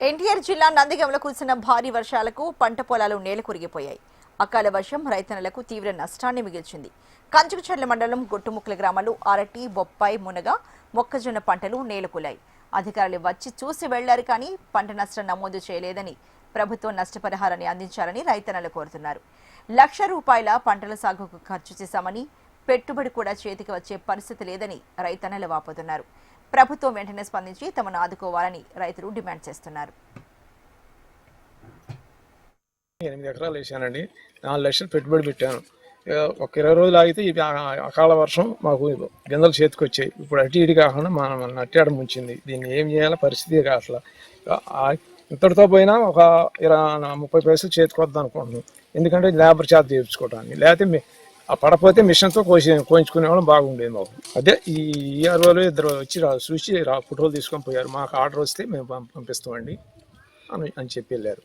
ఎన్టీఆర్ జిల్లా నందిగంలో కురిసిన భారీ వర్షాలకు పంట పొలాలు నేలకొరిగిపోయాయి. అకాల వర్షం రైతన్నలకు తీవ్ర నష్టాన్ని మిగిల్చింది. కంచుకుచర్ల మండలం గుట్టుముక్కల గ్రామాల్లో అరటి, బొప్పాయి, మునగ, మొక్కజొన్న పంటలు నేలకూలాయి. అధికారులు వచ్చి చూసి వెళ్లారు కానీ పంట నష్టం నమోదు చేయలేదని, ప్రభుత్వం నష్టపరిహారాన్ని అందించాలని రైతన్నలు కోరుతున్నారు. ₹1,00,000 పంటల సాగుకు ఖర్చు చేశామని, పెట్టుబడి కూడా చేతికి వచ్చే పరిస్థితి లేదని రైతన్నలు వాపోతున్నారు. ప్రభుత్వం వెంటనే స్పందించి తమను ఆదుకోవాలని రైతులు డిమాండ్ చేస్తున్నారు. 8 ఎకరాలు వేసానండి. 4 లక్షలు పెట్టుబడి పెట్టాను. ఒక 20 రోజులు ఆగితే అకాల వర్షం మాకు గింజలు చేతికి వచ్చాయి. ఇప్పుడు అటు ఇటు కాకుండా మన నట్టేడ ముంచింది. దీన్ని ఏం చేయాలో పరిస్థితి అసలు ఇంతటితో పోయినా ఒక 30 పైసలు చేతికి వద్దాం అనుకుంటున్నాం. ఎందుకంటే లేబర్ చేత చేయించుకోవడానికి, లేకపోతే పడపోతే మిషన్తో కోయించుకునే వాళ్ళం బాగుండేది మాకు. అదే ఈ ఈఆర్ఓలు ఇద్దరు వచ్చి చూసి ఫోటోలు తీసుకొని పోయారు. మాకు ఆర్డర్ వస్తే మేము పంపిస్తామండి అని చెప్పి వెళ్ళారు.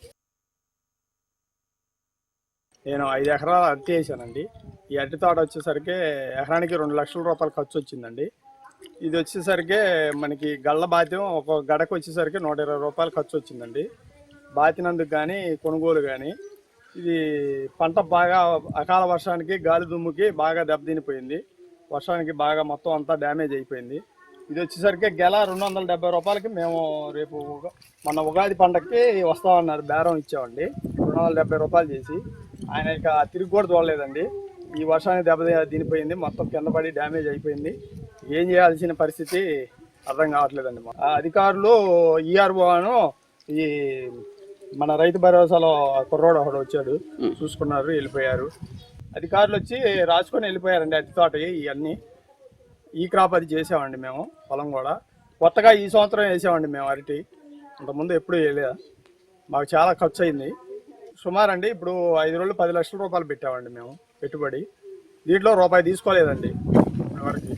నేను 5 ఎకరాలు అరటి వేసానండి. ఈ అరటి తోట వచ్చేసరికి ఎకరానికి ₹2,00,000 ఖర్చు వచ్చిందండి. ఇది వచ్చేసరికి మనకి గళ్ళ బాత్యం ఒక గడకు వచ్చేసరికి ₹120 ఖర్చు వచ్చిందండి. బాతినందుకు కానీ కొనుగోలు కానీ ఇది పంట బాగా అకాల వర్షానికి గాలి దుమ్ముకి బాగా దెబ్బతినిపోయింది. వర్షానికి బాగా మొత్తం అంతా డ్యామేజ్ అయిపోయింది. ఇది వచ్చేసరికి గెల ₹270 మేము రేపు మన ఉగాది పండగకి వస్తామన్నారు. బేరం ఇచ్చామండి. ₹270 చేసి ఆయన ఇక తిరిగి కూడా చూడలేదండి. ఈ వర్షానికి దెబ్బతినిపోయింది, మొత్తం కింద పడి డ్యామేజ్ అయిపోయింది. ఏం చేయాల్సిన పరిస్థితి అర్థం కావట్లేదండి. అధికారులు ఈఆర్ఓను ఈ మన రైతు భరోసాలో కుర్రోడు ఒకడు వచ్చాడు, చూసుకున్నారు, వెళ్ళిపోయారు. అధికారులు వచ్చి రాసుకొని వెళ్ళిపోయారండి. అరటి తోట ఇవన్నీ ఈ క్రాప్ అది చేసామండి మేము. పొలం కూడా కొత్తగా ఈ సంవత్సరం వేసామండి మేము అరటి. అంతకుముందు ఎప్పుడు వేయలేదు. మాకు చాలా ఖర్చు అయింది. సుమారు అండి ఇప్పుడు 5 రోజులు ₹10 లక్షలు పెట్టామండి మేము పెట్టుబడి. దీంట్లో రూపాయి తీసుకోలేదండి ఇప్పటివరకు.